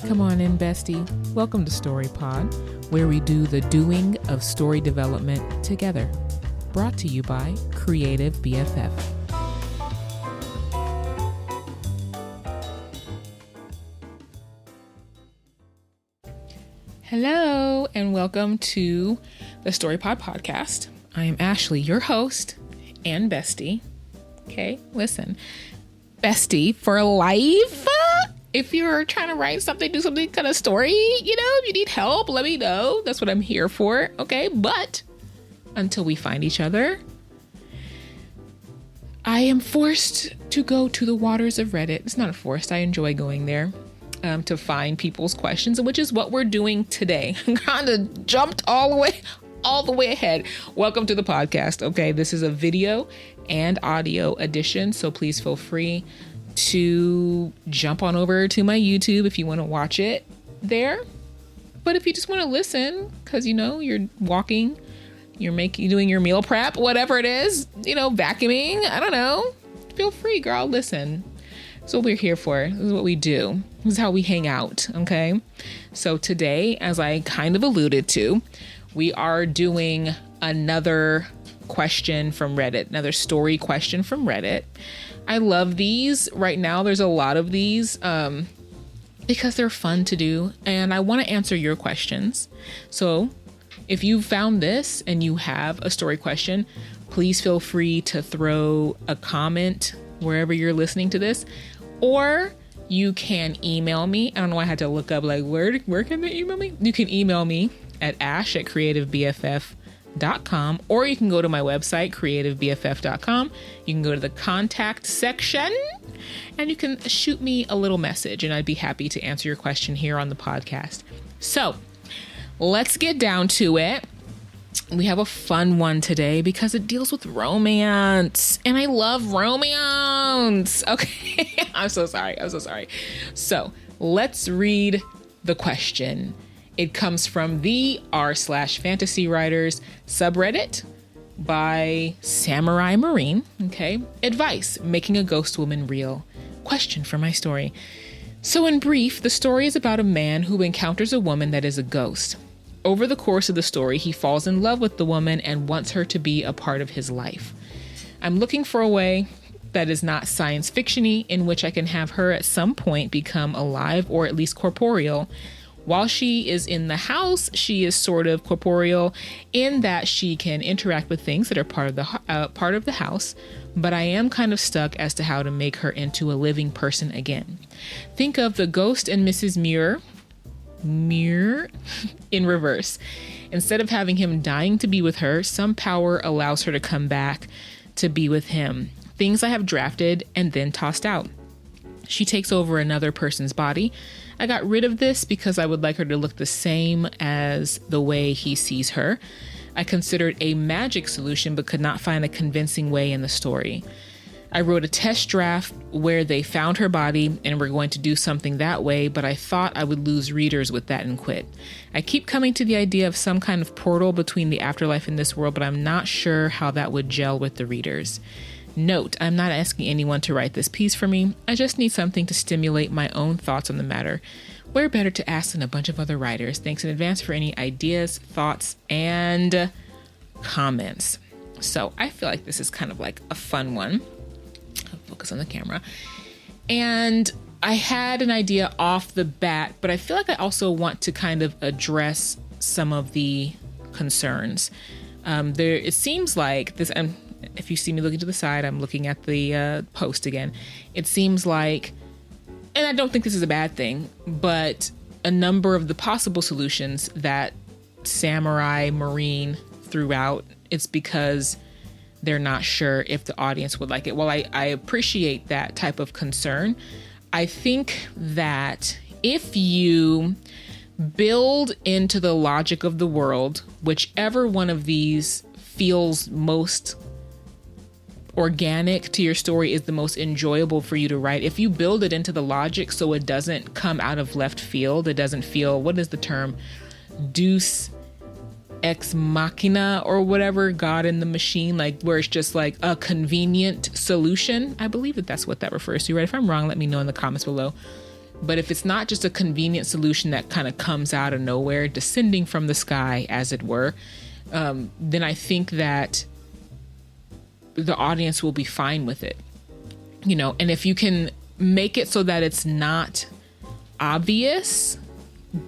Come on in, bestie. Welcome to StoryPod, where we do the doing of story development together. Brought to you by Creative BFF. Hello, and welcome to the StoryPod podcast. I am Ashley, your host and bestie. Okay, listen. Bestie for life. If you're trying to write something, do something kind of story, if you need help, let me know. That's what I'm here for. Okay. But until we find each other, I am forced to go to the waters of Reddit. It's not forced. I enjoy going there to find people's questions, which is what we're doing today. I kind of jumped all the way ahead. Welcome to the podcast. Okay. This is a video and audio edition. So please feel free to jump on over to my YouTube if you want to watch it there. But if you just want to listen, because you're walking, you're doing your meal prep, whatever it is, vacuuming, I don't know, feel free, girl, listen. That's what we're here for. This is what we do. This is how we hang out. Okay. So today, as I kind of alluded to, we are doing another question from Reddit, another story question from Reddit. I love these. Right now, there's a lot of these because they're fun to do, and I want to answer your questions. So if you found this and you have a story question, please feel free to throw a comment wherever you're listening to this, or you can email me. I don't know why I had to look up where can they email me? You can email me at ash@creativebff.com, or you can go to my website, creativebff.com. You can go to the contact section and you can shoot me a little message, and I'd be happy to answer your question here on the podcast. So let's get down to it. We have a fun one today because it deals with romance, and I love romance. Okay. I'm so sorry. So let's read the question. It comes from the r/fantasy writers subreddit by Samurai Marine. Okay. Advice: making a ghost woman real. Question for my story. So in brief, the story is about a man who encounters a woman that is a ghost. Over the course of the story, he falls in love with the woman and wants her to be a part of his life. I'm looking for a way that is not science fiction-y, in which I can have her at some point become alive or at least corporeal. While she is in the house, she is sort of corporeal in that she can interact with things that are part of the house, but I am kind of stuck as to how to make her into a living person again. Think of the Ghost and Mrs. Muir in reverse. Instead of having him dying to be with her, some power allows her to come back to be with him. Things I have drafted and then tossed out. She takes over another person's body. I got rid of this because I would like her to look the same as the way he sees her. I considered a magic solution but could not find a convincing way in the story. I wrote a test draft where they found her body and were going to do something that way, but I thought I would lose readers with that and quit. I keep coming to the idea of some kind of portal between the afterlife and this world, but I'm not sure how that would gel with the readers. Note, I'm not asking anyone to write this piece for me. I just need something to stimulate my own thoughts on the matter. Where better to ask than a bunch of other writers? Thanks in advance for any ideas, thoughts, and comments. So I feel like this is kind of like a fun one. I'll focus on the camera. And I had an idea off the bat, but I feel like I also want to kind of address some of the concerns. It seems like this, and if you see me looking to the side, I'm looking at the post again. It seems like, and I don't think this is a bad thing, but a number of the possible solutions that Samurai Marine threw out, it's because they're not sure if the audience would like it. Well, I appreciate that type of concern. I think that if you build into the logic of the world, whichever one of these feels most organic to your story, is the most enjoyable for you to write. If you build it into the logic so it doesn't come out of left field, it doesn't feel, what is the term? Deus ex machina or whatever, God in the machine, like where it's just like a convenient solution. I believe that that's what that refers to, right? If I'm wrong, let me know in the comments below. But if it's not just a convenient solution that kind of comes out of nowhere, descending from the sky, as it were, then I think that the audience will be fine with it, you know. And if you can make it so that it's not obvious,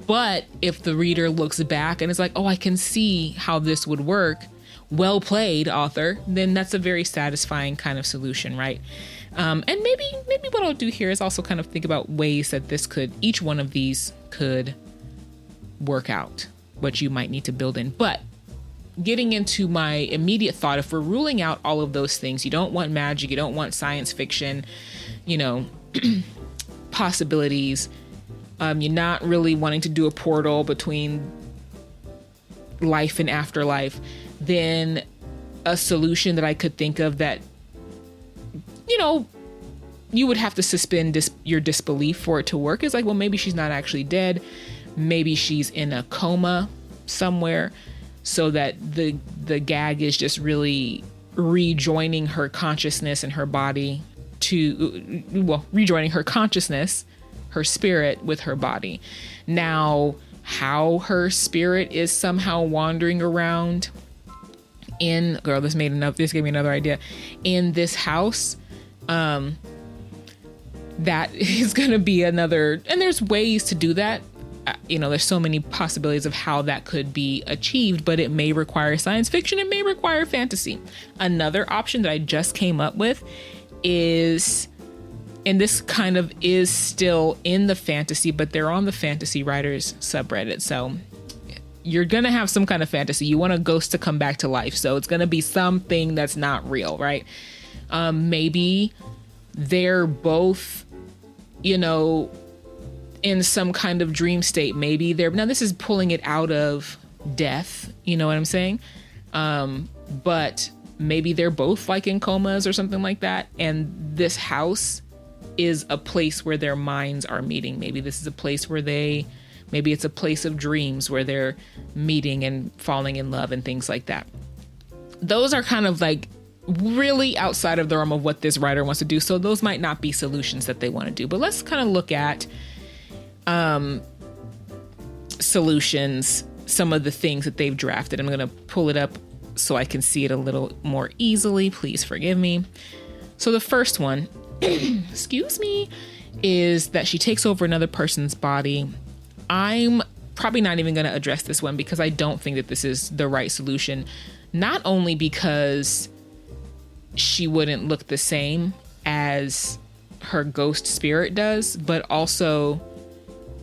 but if the reader looks back and is like, oh, I can see how this would work, well played, author, then that's a very satisfying kind of solution, right? And maybe what I'll do here is also kind of think about ways that each one of these could work out, what you might need to build in. But getting into my immediate thought, if we're ruling out all of those things, you don't want magic, you don't want science fiction, you know, possibilities, you're not really wanting to do a portal between life and afterlife, then a solution that I could think of that, you know, you would have to suspend your disbelief for it to work is like, well, maybe she's not actually dead. Maybe she's in a coma somewhere, so that the gag is just really rejoining her consciousness and her body rejoining her consciousness, her spirit with her body. Now, how her spirit is somehow wandering around this gave me another idea, in this house, that is going to be another, and there's ways to do that. You know, there's so many possibilities of how that could be achieved, but it may require science fiction. It may require fantasy. Another option that I just came up with is, and this kind of is still in the fantasy, but they're on the Fantasy Writers subreddit. So you're going to have some kind of fantasy. You want a ghost to come back to life. So it's going to be something that's not real, right? Maybe they're both, you know, in some kind of dream state. Maybe now this is pulling it out of death, you know what I'm saying? But maybe they're both like in comas or something like that. And this house is a place where their minds are meeting. Maybe this is a place where maybe it's a place of dreams where they're meeting and falling in love and things like that. Those are kind of like really outside of the realm of what this writer wants to do. So those might not be solutions that they want to do, but let's kind of look at solutions, some of the things that they've drafted. I'm going to pull it up so I can see it a little more easily. Please forgive me. So the first one, excuse me, is that she takes over another person's body. I'm probably not even going to address this one because I don't think that this is the right solution. Not only because she wouldn't look the same as her ghost spirit does, but also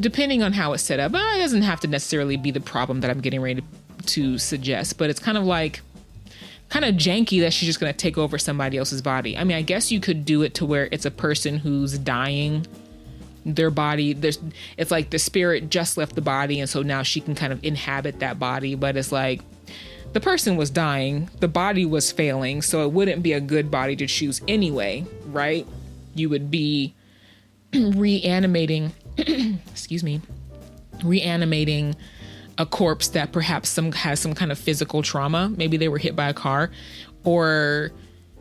depending on how it's set up, it doesn't have to necessarily be the problem that I'm getting ready to suggest, but it's kind of janky that she's just going to take over somebody else's body. I mean, I guess you could do it to where it's a person who's dying. Their body, it's like the spirit just left the body, and so now she can kind of inhabit that body, but it's like the person was dying, the body was failing, so it wouldn't be a good body to choose anyway, right? You would be reanimating a corpse that perhaps has some kind of physical trauma. Maybe they were hit by a car, or,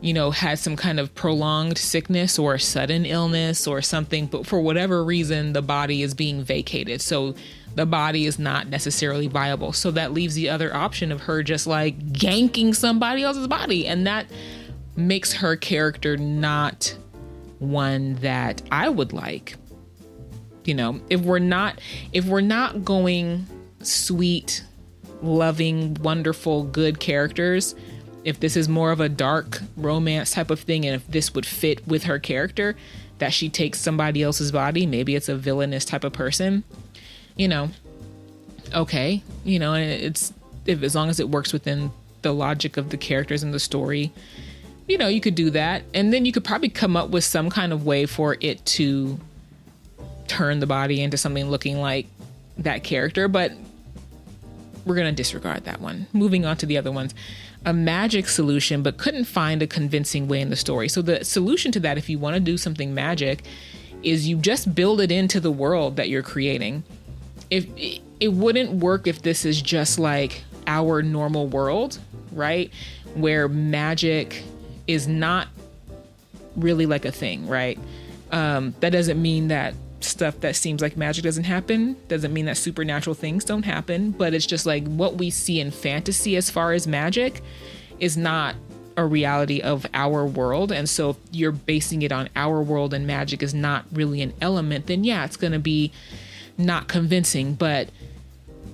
you know, had some kind of prolonged sickness or sudden illness or something, but for whatever reason, the body is being vacated. So the body is not necessarily viable. So that leaves the other option of her just like yanking somebody else's body. And that makes her character not one that I would like. You know, if we're not going sweet, loving, wonderful, good characters, if this is more of a dark romance type of thing, and if this would fit with her character, that she takes somebody else's body, maybe it's a villainous type of person, you know, okay, you know, and as long as it works within the logic of the characters and the story, you know, you could do that. And then you could probably come up with some kind of way for it to turn the body into something looking like that character, but we're going to disregard that one. Moving on to the other ones. A magic solution, but couldn't find a convincing way in the story. So the solution to that, if you want to do something magic, is you just build it into the world that you're creating. If it wouldn't work if this is just like our normal world, right? Where magic is not really like a thing, right? That doesn't mean that stuff that seems like magic doesn't happen. Doesn't mean that supernatural things don't happen, but it's just like what we see in fantasy as far as magic is not a reality of our world. And so if you're basing it on our world and magic is not really an element, then yeah, it's going to be not convincing. But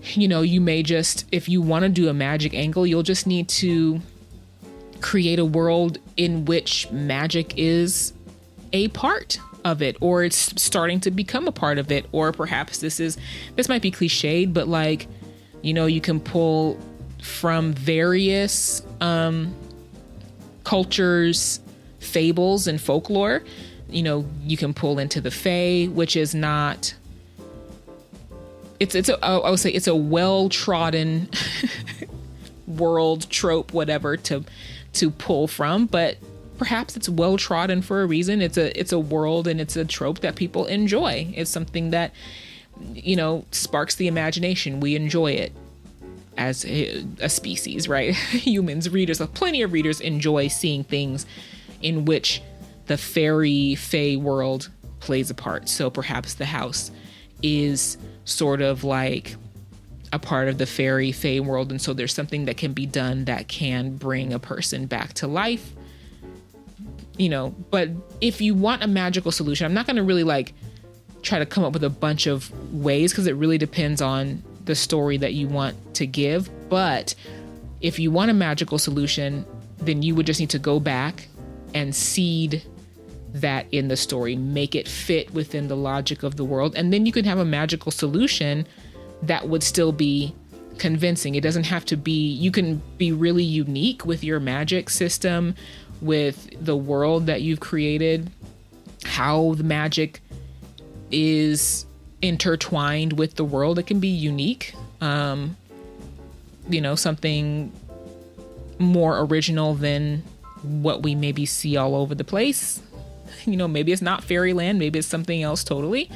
you may just, if you want to do a magic angle, you'll just need to create a world in which magic is a part of it, or it's starting to become a part of it. Or perhaps this might be cliched, but like, you can pull from various cultures, fables and folklore. You can pull into the Fae, which is not, I would say it's a well-trodden world trope, whatever, to pull from, but perhaps it's well-trodden for a reason. It's a world and it's a trope that people enjoy. It's something that, sparks the imagination. We enjoy it as a species, right? Humans, readers, plenty of readers enjoy seeing things in which the fairy fae world plays a part. So perhaps the house is sort of like a part of the fairy fae world, and so there's something that can be done that can bring a person back to life. But if you want a magical solution, I'm not going to really like try to come up with a bunch of ways, because it really depends on the story that you want to give. But if you want a magical solution, then you would just need to go back and seed that in the story, make it fit within the logic of the world. And then you can have a magical solution that would still be convincing. It doesn't have to be, you can be really unique with your magic system, with the world that you've created, how the magic is intertwined with the world. It can be unique, something more original than what we maybe see all over the place. Maybe it's not fairyland, maybe it's something else totally.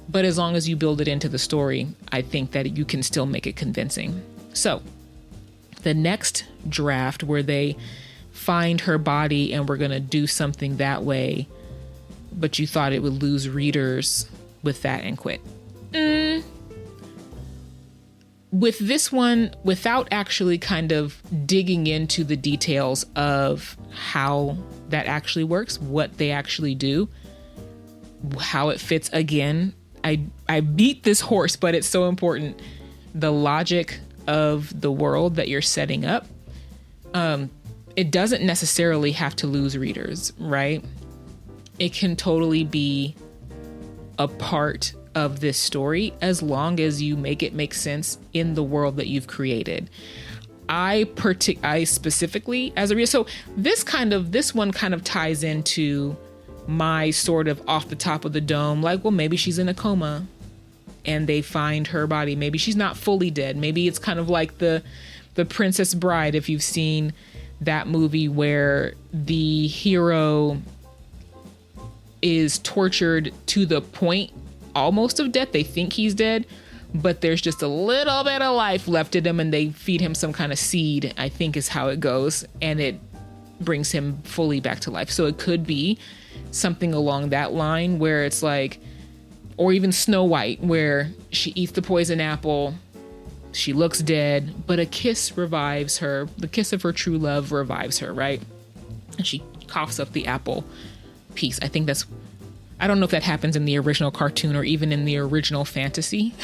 But as long as you build it into the story, I think that you can still make it convincing. So the next draft where they find her body and we're going to do something that way, but you thought it would lose readers with that and quit. With this one, without actually kind of digging into the details of how that actually works, what they actually do, how it fits, again, I beat this horse, but it's so important. The logic of the world that you're setting up, it doesn't necessarily have to lose readers, right? It can totally be a part of this story as long as you make it make sense in the world that you've created. I specifically, as a reader, so this one kind of ties into my sort of off the top of the dome, like, well, maybe she's in a coma and they find her body. Maybe she's not fully dead. Maybe it's kind of like the Princess Bride, if you've seen that movie where the hero is tortured to the point almost of death. They think he's dead, but there's just a little bit of life left in him and they feed him some kind of seed, I think is how it goes, and it brings him fully back to life. So it could be something along that line where it's like, or even Snow White, where she eats the poison apple, she looks dead, but a kiss revives her. The kiss of her true love revives her, right? And she coughs up the apple piece. I think I don't know if that happens in the original cartoon or even in the original fantasy.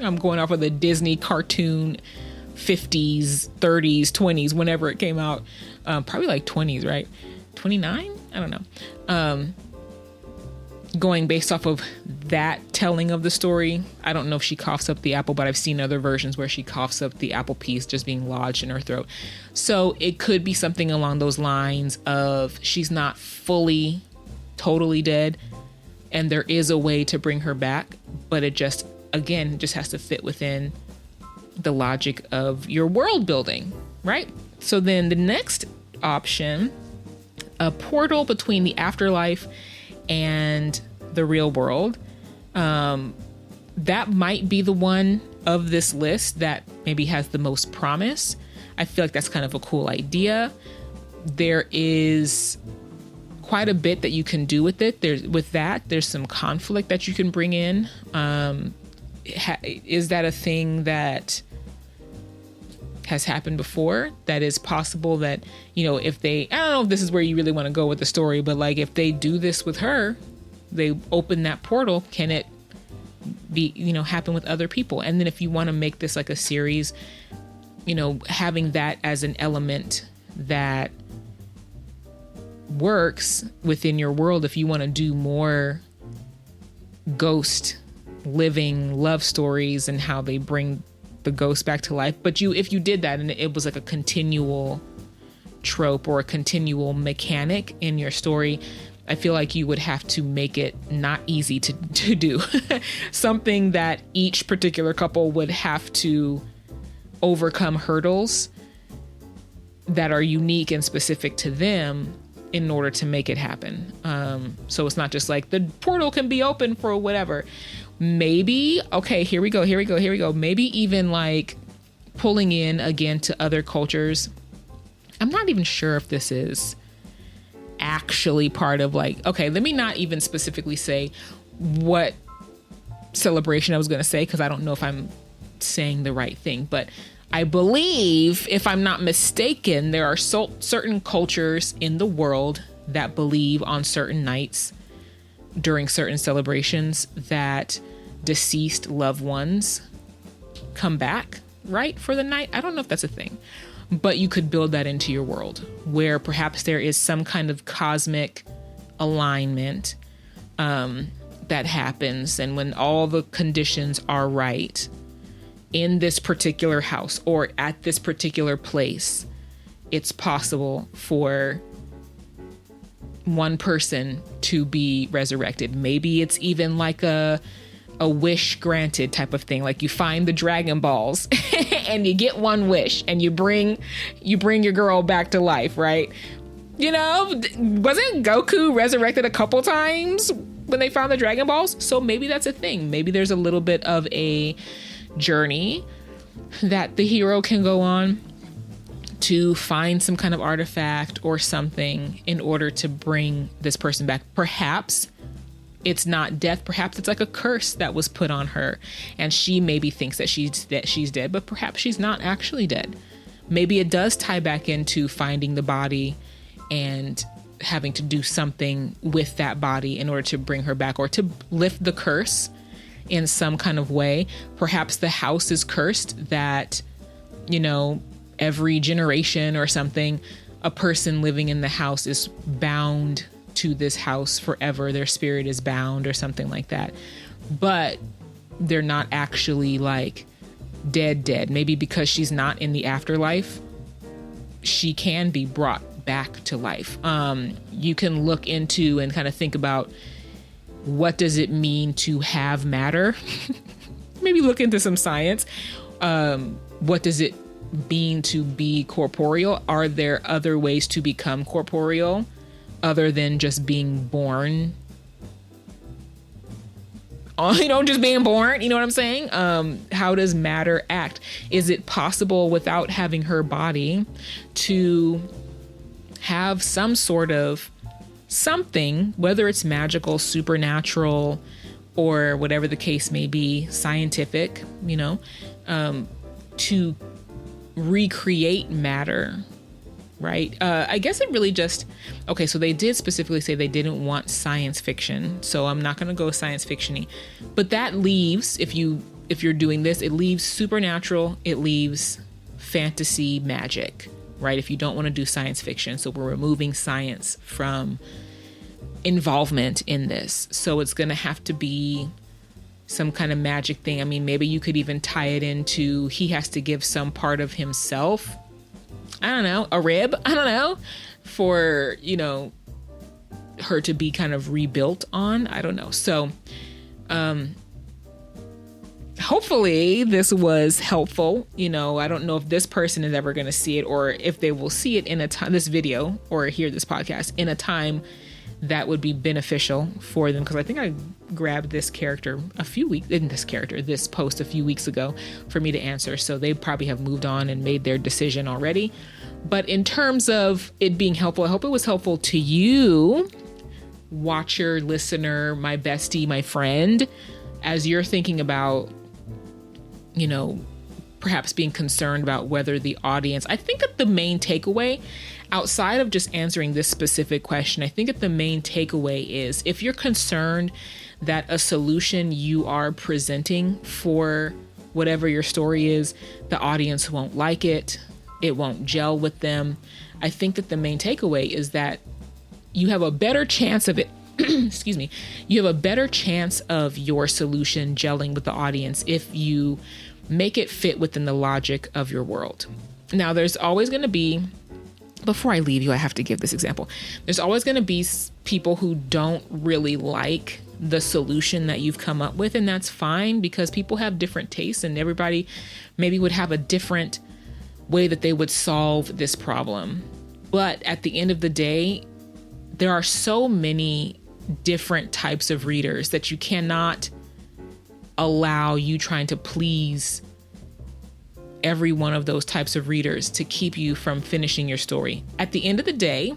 I'm going off of the Disney cartoon 50s, 30s, 20s, whenever it came out. Probably like 20s, right? 29? I don't know. Going based off of that telling of the story, I don't know if she coughs up the apple, but I've seen other versions where she coughs up the apple piece just being lodged in her throat. So it could be something along those lines of she's not fully, totally dead, and there is a way to bring her back, but it just has to fit within the logic of your world building, right? So then the next option, a portal between the afterlife and the real world. That might be the one of this list that maybe has the most promise. I feel like that's kind of a cool idea. There is quite a bit that you can do with it. There's some conflict that you can bring in. Is that a thing that has happened before? That is possible that, if I don't know if this is where you really want to go with the story, but like if they do this with her, they open that portal, can it be, happen with other people? And then if you want to make this like a series, having that as an element that works within your world, if you want to do more ghost living love stories and how they bring the ghost back to life. But if you did that and it was like a continual trope or a continual mechanic in your story, I feel like you would have to make it not easy to do. Something that each particular couple would have to overcome hurdles that are unique and specific to them in order to make it happen. So it's not just like the portal can be open for whatever. Maybe, okay, here we go. Maybe even like pulling in again to other cultures. I'm not even sure if this is actually part of like, okay, let me not even specifically say what celebration I was going to say, because I don't know if I'm saying the right thing, but I believe, if I'm not mistaken, there are certain cultures in the world that believe on certain nights during certain celebrations that deceased loved ones come back, right, for the night. I don't know if that's a thing, but you could build that into your world where perhaps there is some kind of cosmic alignment that happens. And when all the conditions are right in this particular house or at this particular place, it's possible for one person to be resurrected. Maybe it's even like a wish granted type of thing. Like you find the Dragon Balls and you get one wish and you bring your girl back to life, right? Wasn't Goku resurrected a couple times when they found the Dragon Balls? So maybe that's a thing. Maybe there's a little bit of a journey that the hero can go on to find some kind of artifact or something in order to bring this person back. Perhaps it's not death. Perhaps it's like a curse that was put on her and she maybe thinks that she's dead, but perhaps she's not actually dead. Maybe it does tie back into finding the body and having to do something with that body in order to bring her back or to lift the curse in some kind of way. Perhaps the house is cursed that, every generation or something, a person living in the house is bound to this house forever. Their spirit is bound or something like that. But they're not actually like dead. Maybe because she's not in the afterlife, she can be brought back to life. You can look into and kind of think about, what does it mean to have matter? Maybe look into some science. What does it mean to be corporeal? Are there other ways to become corporeal other than just being born? Just being born, you know what I'm saying? How does matter act? Is it possible without having her body to have some sort of something, whether it's magical, supernatural, or whatever the case may be, scientific, to recreate matter, right? I guess it really just, okay, so they did specifically say they didn't want science fiction, so I'm not going to go science fiction-y, but that leaves, if you're doing this, it leaves supernatural, it leaves fantasy magic, right? If you don't want to do science fiction. So we're removing science from involvement in this. So it's going to have to be some kind of magic thing. I mean, maybe you could even tie it into he has to give some part of himself. I don't know, a rib, I don't know, for, her to be kind of rebuilt on. I don't know. So, hopefully this was helpful. I don't know if this person is ever going to see it or if they will see it in a time, this video or hear this podcast in a time that would be beneficial for them. Because I think I grabbed this post a few weeks ago for me to answer. So they probably have moved on and made their decision already. But in terms of it being helpful, I hope it was helpful to you, watcher, listener, my bestie, my friend, as you're thinking about, perhaps being concerned about whether the audience, I think that the main takeaway, outside of just answering this specific question, I think that the main takeaway is if you're concerned that a solution you are presenting for whatever your story is, the audience won't like it, it won't gel with them. I think that the main takeaway is that you have a better chance of it. Excuse me. You have a better chance of your solution gelling with the audience if you make it fit within the logic of your world. Now, there's always going to be, before I leave you, I have to give this example. There's always going to be people who don't really like the solution that you've come up with, and that's fine because people have different tastes and everybody maybe would have a different way that they would solve this problem. But at the end of the day, there are so many different types of readers that you cannot allow you trying to please every one of those types of readers to keep you from finishing your story. At the end of the day,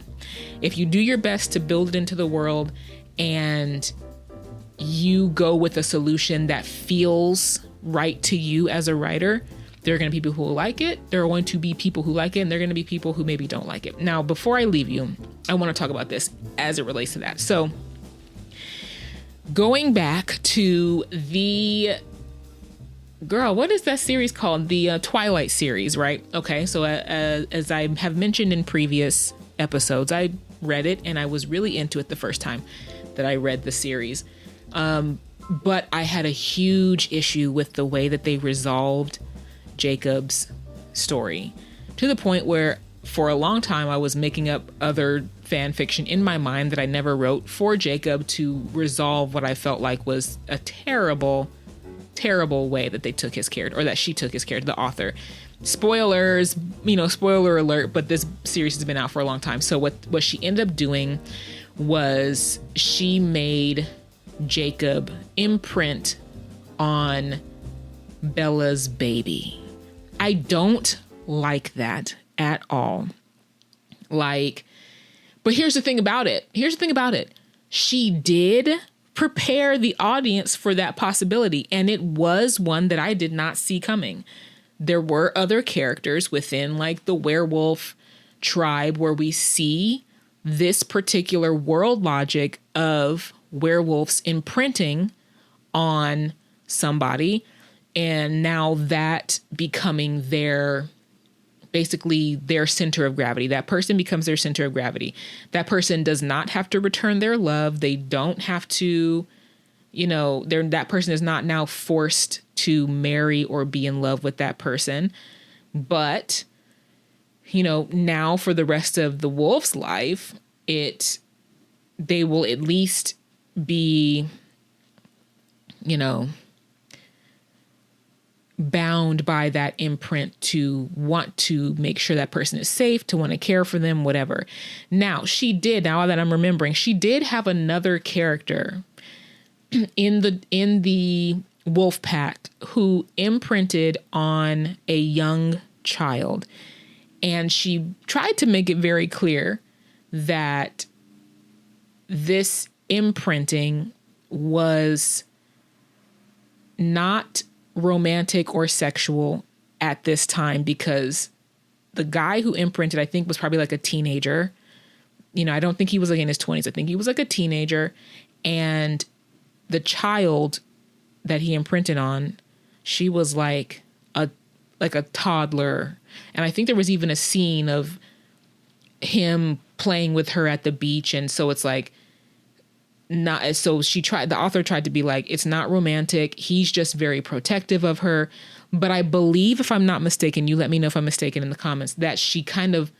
if you do your best to build it into the world and you go with a solution that feels right to you as a writer, there are going to be people who like it. There are going to be people who like it, and there are going to be people who maybe don't like it. Now, before I leave you, I want to talk about this as it relates to that. So going back to the what is that series called? The Twilight series, right? Okay, so as I have mentioned in previous episodes, I read it and I was really into it the first time that I read the series. But I had a huge issue with the way that they resolved Jacob's story, to the point where for a long time I was making up other fan fiction in my mind that I never wrote for Jacob to resolve what I felt like was a terrible way that they took his character, or that she took his character, the author. Spoilers, spoiler alert, but this series has been out for a long time. So what she ended up doing was she made Jacob imprint on Bella's baby. I don't like that at all. But here's the thing about it. She did prepare the audience for that possibility, and it was one that I did not see coming. There were other characters within the werewolf tribe where we see this particular world logic of werewolves imprinting on somebody, and now that becoming their center of gravity. That person becomes their center of gravity. That person does not have to return their love. They don't have to, that person is not now forced to marry or be in love with that person. But, now for the rest of the wolf's life, they will at least be, bound by that imprint to want to make sure that person is safe, to want to care for them, whatever. Now that I'm remembering, she did have another character in the wolf pack who imprinted on a young child. And she tried to make it very clear that this imprinting was not romantic or sexual at this time, because the guy who imprinted, I think, was probably a teenager. I don't think he was in his 20s. I think he was a teenager. And the child that he imprinted on, she was a toddler. And I think there was even a scene of him playing with her at the beach. And so it's not, so the author tried to be it's not romantic. He's just very protective of her. But I believe, if I'm not mistaken, you let me know if I'm mistaken in the comments, that she kind of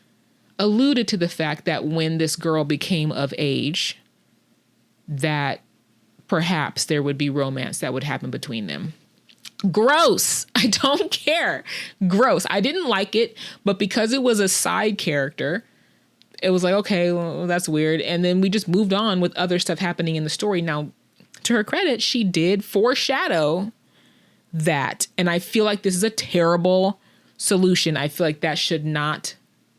alluded to the fact that when this girl became of age, that perhaps there would be romance that would happen between them. Gross. I don't care. Gross. I didn't like it, but because it was a side character, it was okay, well, that's weird. And then we just moved on with other stuff happening in the story. Now, to her credit, she did foreshadow that. And I feel like this is a terrible solution. I feel like that should not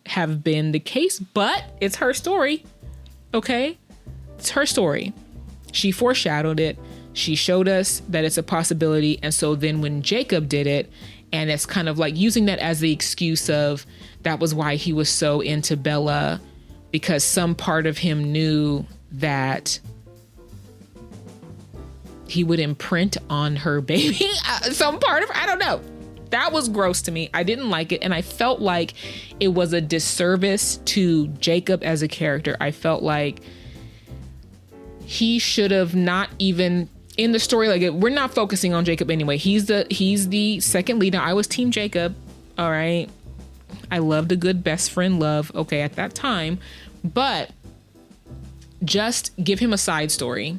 have been the case, but it's her story. Okay. It's her story. She foreshadowed it. She showed us that it's a possibility. And so then when Jacob did it, and it's kind of like using that as the excuse of that was why he was so into Bella, because some part of him knew that he would imprint on her baby. Some part of, I don't know. That was gross to me. I didn't like it. And I felt like it was a disservice to Jacob as a character. I felt like he should have not even in the story. Like, we're not focusing on Jacob anyway. He's the second lead. Now, I was team Jacob. All right. I loved a good best friend love. Okay. At that time, but just give him a side story.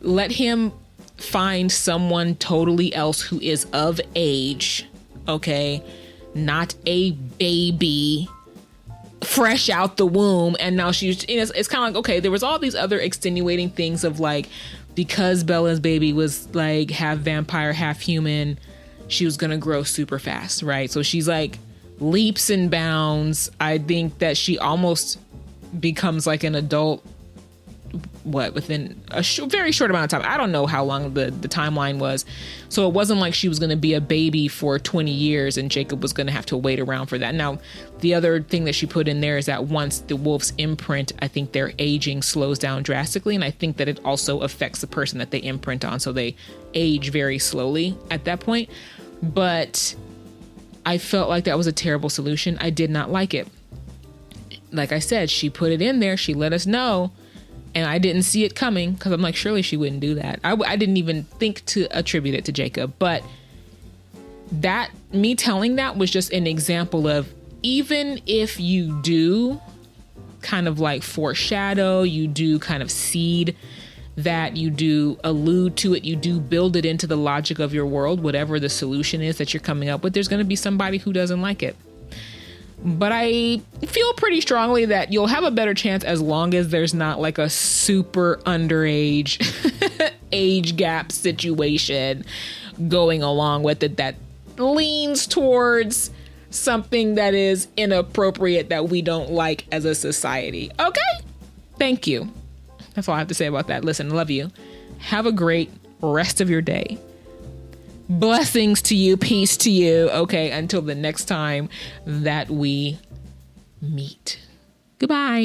Let him find someone totally else who is of age. Okay. Not a baby fresh out the womb. And now she's, it's kind of like, okay, there was all these other extenuating things of like, because Bella's baby was like half vampire, half human, she was going to grow super fast. Right. So she's like leaps and bounds. I think that she almost becomes like an adult, within a very short amount of time. I don't know how long the timeline was. So it wasn't like she was going to be a baby for 20 years and Jacob was going to have to wait around for that. Now, the other thing that she put in there is that once the wolf's imprint, I think their aging slows down drastically. And I think that it also affects the person that they imprint on. So they age very slowly at that point. But I felt like that was a terrible solution. I did not like it. Like I said, she put it in there. She let us know. And I didn't see it coming because I'm like, surely she wouldn't do that. I didn't even think to attribute it to Jacob. But that, me telling that was just an example of, even if you do kind of like foreshadow, you do kind of seed that, you do allude to it, you do build it into the logic of your world, whatever the solution is that you're coming up with, there's going to be somebody who doesn't like it. But I feel pretty strongly that you'll have a better chance as long as there's not like a super underage age gap situation going along with it that leans towards something that is inappropriate that we don't like as a society. Okay? Thank you. That's all I have to say about that. Listen, love you. Have a great rest of your day. Blessings to you. Peace to you. Okay, until the next time that we meet. Goodbye.